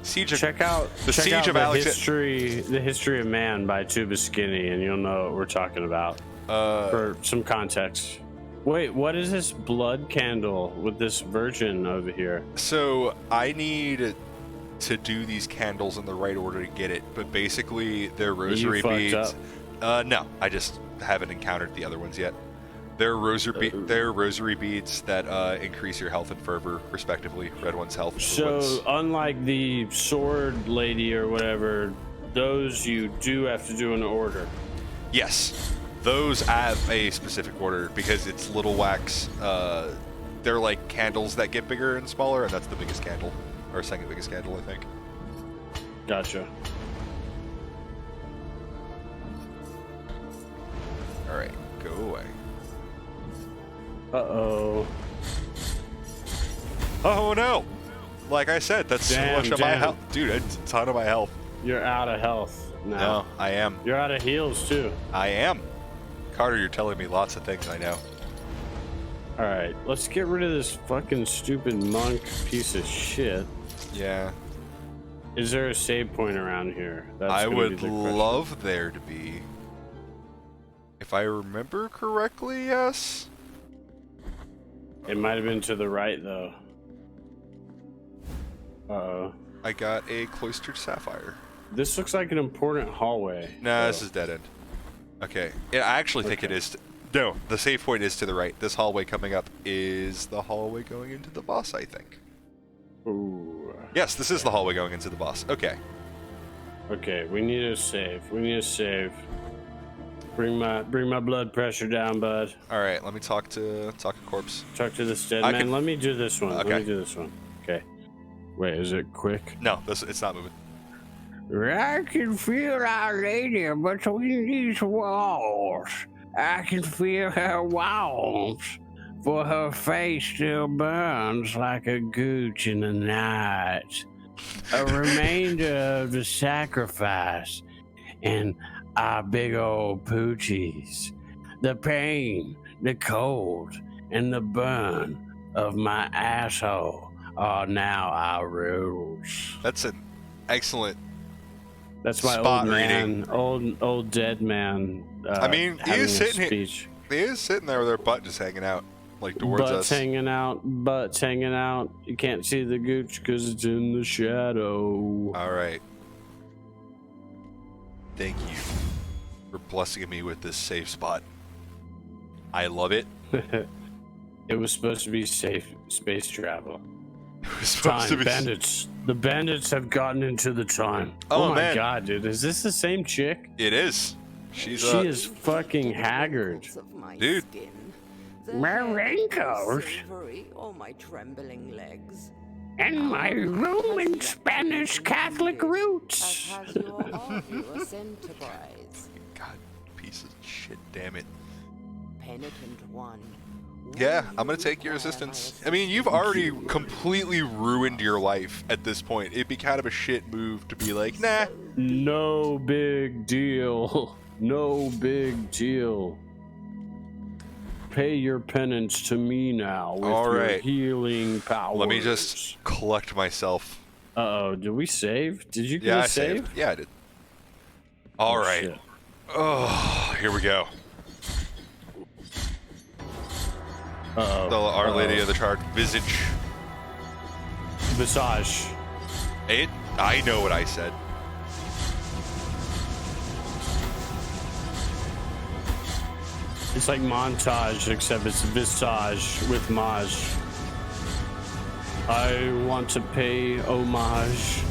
Check out the Siege of Alexandria. The History of Man by Tuba Skinny, and you'll know what we're talking about. For some context. Wait, what is this blood candle with this virgin over here? So I need to do these candles in the right order to get it, but basically they're rosary beads. No, I just haven't encountered the other ones yet. They're rosary beads that increase your health and fervor, respectively. Red one's health. So unlike the sword lady or whatever, those you do have to do in order. Yes, those have a specific order because it's little wax. They're like candles that get bigger and smaller, and that's the biggest candle, or second biggest candle, I think. Gotcha. All right, go away. Uh-oh. Oh no! Like I said, that's so much of my health. Dude, it's a ton of my health. You're out of health now. No, I am. You're out of heals too. I am. Carter, you're telling me lots of things I know. Alright, let's get rid of this fucking stupid monk piece of shit. Yeah. Is there a save point around here? I would love there to be. If I remember correctly, yes. It might have been to the right, though. Uh-oh. I got a cloistered sapphire. This looks like an important hallway. Nah, this is dead end. Okay. Yeah, I actually think it is. No, the save point is to the right. This hallway coming up is the hallway going into the boss, I think. Ooh. Yes, this is the hallway going into the boss. Okay. Okay, we need a save. We need a save. Bring my blood pressure down, bud. All right, let me talk to corpse. Talk to this dead man. Let me do this one. Okay. Let me do this one. Okay. Wait, is it quick? No, it's not moving. I can feel Our Lady between these walls. I can feel her warmth, for her face still burns like a gooch in the night. A remainder of the sacrifice and our big old poochies. The pain, the cold, and the burn of my asshole are now our rules. That's an excellent. That's my spot old reading. man, old dead man. I mean, he having is a sitting here. speech. He is sitting there with their butt just hanging out, like towards Butts us. hanging out, butts hanging out. You can't see the gooch because it's in the shadow. All right. Thank you for blessing me with this safe spot. I love it. It was supposed to be safe space travel. It was supposed to be. Bandits. The bandits have gotten into the time. Oh, my man. god, dude. Is this the same chick? It is. She's She is fucking haggard. Dude. My wrinkles. Or my trembling legs. And my Roman Spanish Catholic roots. As has your arduous enterprise. God, piece of shit. Damn it. penitent one. Yeah, I'm gonna take your assistance. I mean, you've already completely ruined your life at this point. It'd be kind of a shit move to be like, nah. No big deal. No big deal. Pay your penance to me now with All your right. healing powers. Let me just collect myself. Uh-oh, did we save? Did you get Yeah, a I save? saved. Yeah, I did. All right. Shit. Oh, here we go. Uh-oh. The Our Lady of the Charred Visage. Visage. I know what I said. It's like montage, except it's visage with mage. I want to pay homage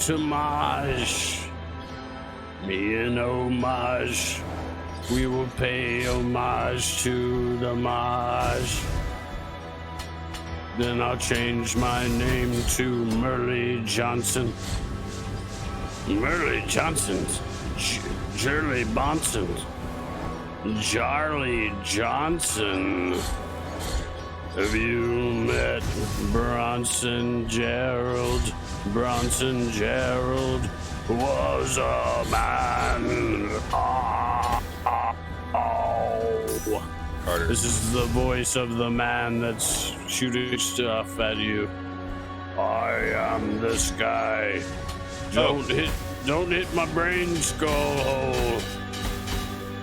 to mage. Me and homage. We will pay homage to the mage. Then I'll change my name to Merle Johnson. Merle Johnson. Shirley Bonson. Charlie Johnson. Have you met Bronson Gerald? Bronson Gerald was a man. Carter. This is the voice of the man that's shooting stuff at you. I am this guy. Don't hit my brain skull hole.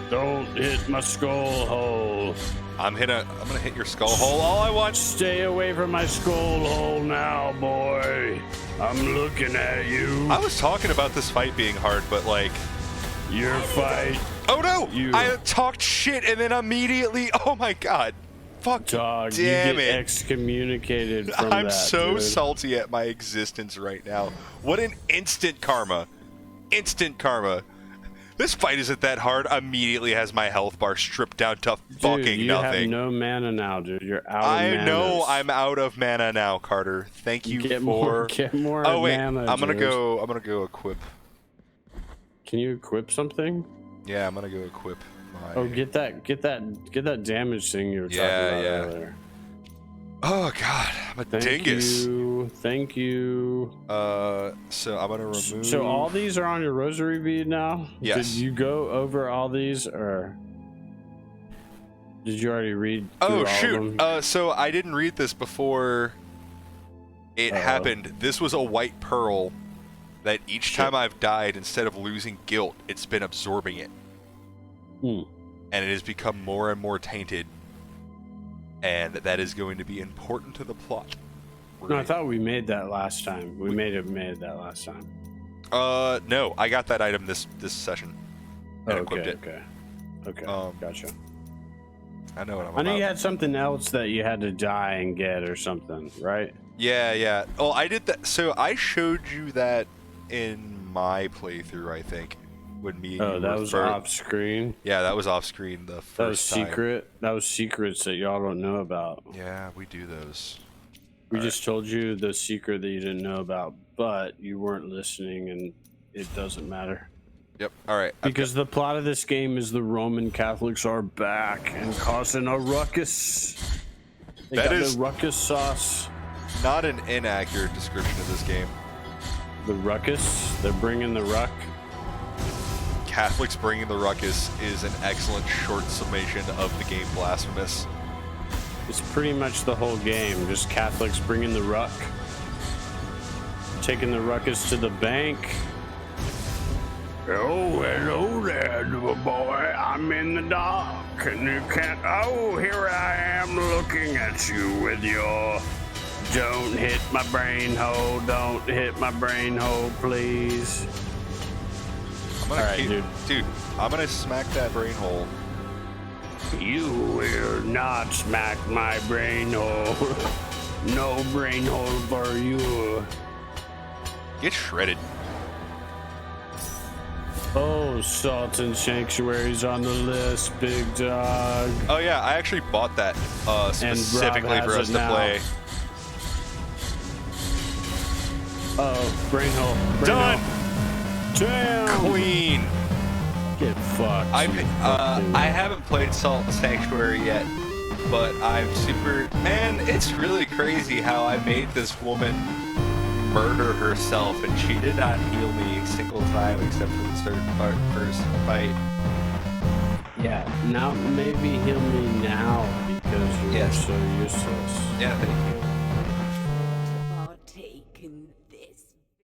Don't hit my skull hole. I'm gonna hit your skull hole all I want. Stay away from my skull hole now, boy. I'm looking at you. I was talking about this fight being hard, but like Your fight. Oh no! You. I talked shit and then immediately, oh my god. Fuck. Dog, damn you get it. excommunicated from I'm that, so dude. salty at my existence right now. What an instant karma. Instant karma. This fight isn't that hard. Immediately has my health bar stripped down to fucking Dude, you nothing. have no mana now, dude. You're out of mana. I know I'm out of mana now, Carter. Thank you Get for more Oh wait, mana, I'm gonna dude. go equip. Can you equip something? Yeah, I'm gonna go equip my Oh, get that damage thing you were talking about earlier. Oh god, I'm a dingus. Thank you. So I'm gonna remove. So all these are on your rosary bead now? Yes. Did you go over all these, or did you already read through Oh all shoot. of them? So I didn't read this before it happened. This was a white pearl that each time I've died, instead of losing guilt, it's been absorbing it. And it has become more and more tainted. And that is going to be important to the plot. No, I thought we made that last time. We made that last time. No, I got that item this session. And equipped it. Okay. Gotcha. I know what I'm I about. know you had something else that you had to die and get or something, right? Yeah. Oh, I did that. So I showed you that in my playthrough, I think. When me. Oh, that was off screen. Yeah, that was off screen the first That was time. secret. That was secrets that y'all don't know about. Yeah, we do those. We just told you the secret that you didn't know about, but you weren't listening, and it doesn't matter. Yep. All right. Because the plot of this game is the Roman Catholics are back and causing a ruckus. They That got is the ruckus sauce. not an inaccurate description of this game. The ruckus. They're bringing the ruck. Catholics bringing the ruckus is an excellent short summation of the game Blasphemous. It's pretty much the whole game. Just Catholics bringing the ruck, taking the ruckus to the bank. Oh, hello there, little boy. I'm in the dark, and you can't. Oh, here I am looking at you with your. Don't hit my brain hole. Don't hit my brain hole, please. I'm gonna All right, dude, I'm gonna smack that brain hole. You will not smack my brain hole. No brain hole for you. Get shredded. Oh, Sultan Sanctuary's on the list, big dog. Oh yeah, I actually bought that specifically Rob for has us it to now. play. Oh, brain hole. Brain Done. hole. Damn. Clean. Get fucked. I you fucking- haven't played Salt and Sanctuary yet, but I'm super... Man, it's really crazy how I made this woman murder herself, and she did not heal me a single time except for the first fight. Yeah, now maybe heal me now because you're Yes. so useless. Yeah, thank you. Partaken